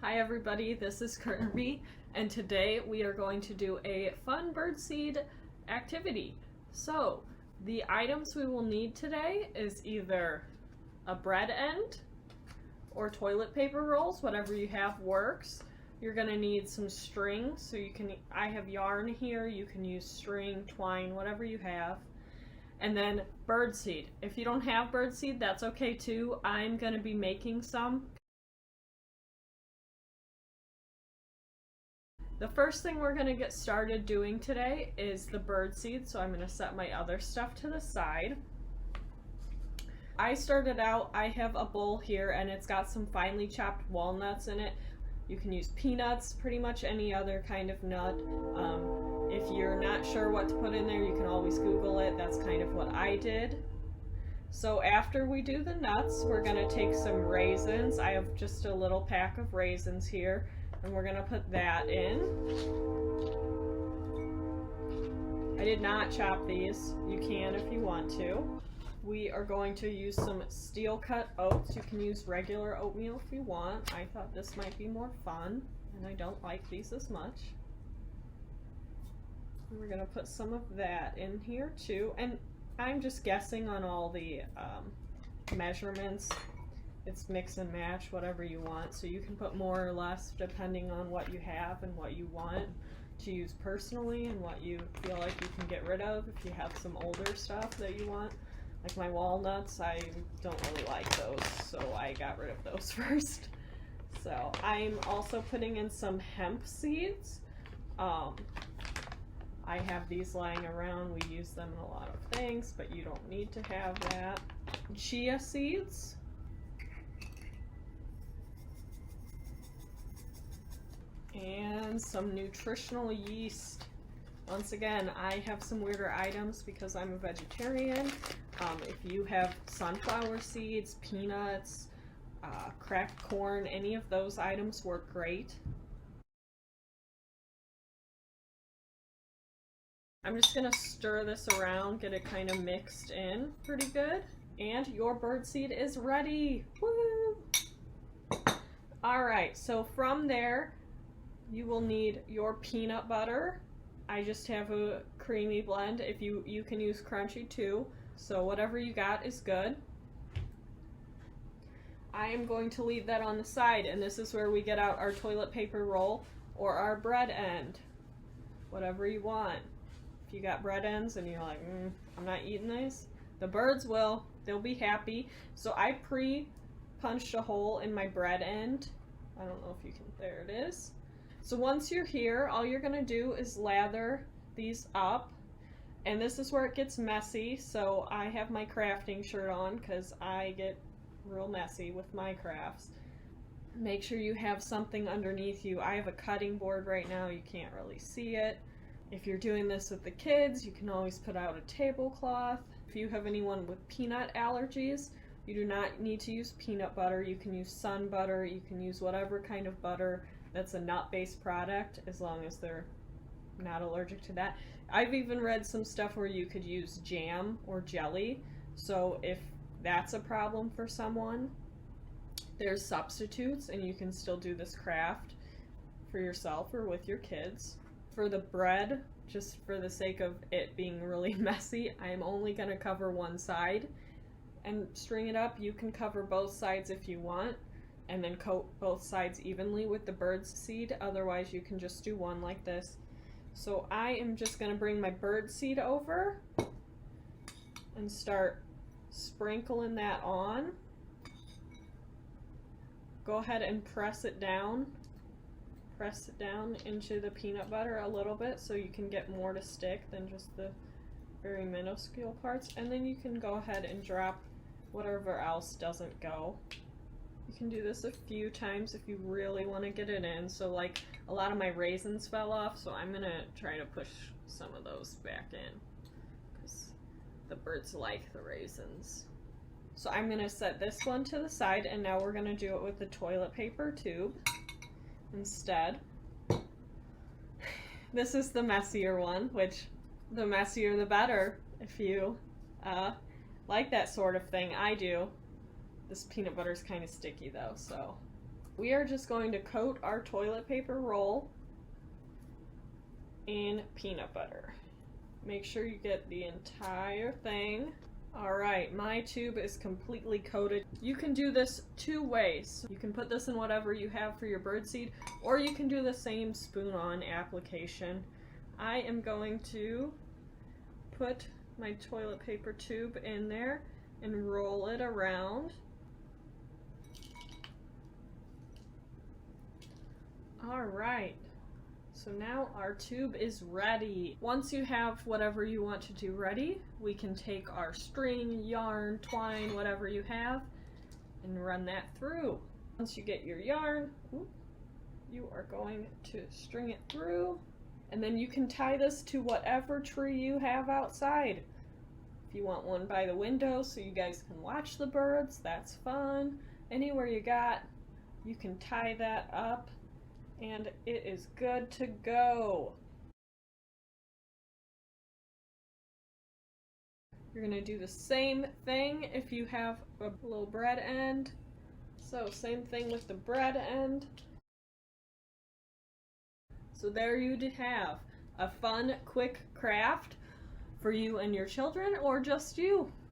Hi everybody, this is Kerbi, and today we are going to do a fun birdseed activity. So, the items we will need today is either a bread end or toilet paper rolls, whatever you have works. You're going to need some string, so I have yarn here, you can use string, twine, whatever you have. And then birdseed. If you don't have birdseed, that's okay too. I'm going to be making some. The first thing we're going to get started doing today is the birdseed, so I'm going to set my other stuff to the side. I started out, I have a bowl here and it's got some finely chopped walnuts in it. You can use peanuts, pretty much any other kind of nut. If you're not sure what to put in there, you can always Google it. That's kind of what I did. So after we do the nuts, we're going to take some raisins. I have just a little pack of raisins here, and we're going to put that in. I did not chop these. You can if you want to. We are going to use some steel cut oats. You can use regular oatmeal if you want. I thought this might be more fun, and I don't like these as much. We're going to put some of that in here too, and I'm just guessing on all the measurements. It's mix and match, whatever you want, so you can put more or less depending on what you have and what you want to use personally and what you feel like you can get rid of if you have some older stuff that you want. Like my walnuts, I don't really like those, so I got rid of those first. So I'm also putting in some hemp seeds. I have these lying around. We use them in a lot of things, but you don't need to have that. Chia seeds. And some nutritional yeast. Once again, I have some weirder items because I'm a vegetarian. If you have sunflower seeds, peanuts, cracked corn, any of those items work great. I'm just going to stir this around, get it kind of mixed in pretty good. And your birdseed is ready! Woo! Alright, so from there, you will need your peanut butter. I just have a creamy blend. If you can use crunchy too, so whatever you got is good. I am going to leave that on the side, and this is where we get out our toilet paper roll or our bread end. Whatever you want. If you got bread ends and you're like, I'm not eating these, the birds will. They'll be happy. So I pre-punched a hole in my bread end. I don't know if you can, there it is. So once you're here, all you're going to do is lather these up. And this is where it gets messy. So I have my crafting shirt on because I get real messy with my crafts. Make sure you have something underneath you. I have a cutting board right now. You can't really see it. If you're doing this with the kids, you can always put out a tablecloth. If you have anyone with peanut allergies, you do not need to use peanut butter. You can use sun butter. You can use whatever kind of butter that's a nut-based product, as long as they're not allergic to that. I've even read some stuff where you could use jam or jelly. So if that's a problem for someone, there's substitutes, and you can still do this craft for yourself or with your kids. For the bread, just for the sake of it being really messy, I'm only going to cover one side and string it up. You can cover both sides if you want, and then coat both sides evenly with the birdseed. Otherwise, you can just do one like this. So I am just going to bring my birdseed over and start sprinkling that on. Go ahead and press it down. Press it down into the peanut butter a little bit so you can get more to stick than just the very minuscule parts. And then you can go ahead and drop whatever else doesn't go. You can do this a few times if you really want to get it in. So like a lot of my raisins fell off, so I'm going to try to push some of those back in because the birds like the raisins. So I'm going to set this one to the side, and now we're going to do it with the toilet paper tube instead. This is the messier one, which the messier the better if you like that sort of thing. I do. This peanut butter is kind of sticky though, so We are just going to coat our toilet paper roll in peanut butter. Make sure you get the entire thing. Alright, my tube is completely coated. You can do this two ways. You can put this in whatever you have for your birdseed, or you can do the same spoon-on application. I am going to put my toilet paper tube in there and roll it around. Alright, so now our tube is ready. Once you have whatever you want to do ready, we can take our string, yarn, twine, whatever you have, and run that through. Once you get your yarn, you are going to string it through, and then you can tie this to whatever tree you have outside. If you want one by the window so you guys can watch the birds, that's fun. Anywhere you got, you can tie that up, and it is good to go. You're going to do the same thing if you have a little bread end. So same thing with the bread end. So there you have a fun, quick craft for you and your children, or just you.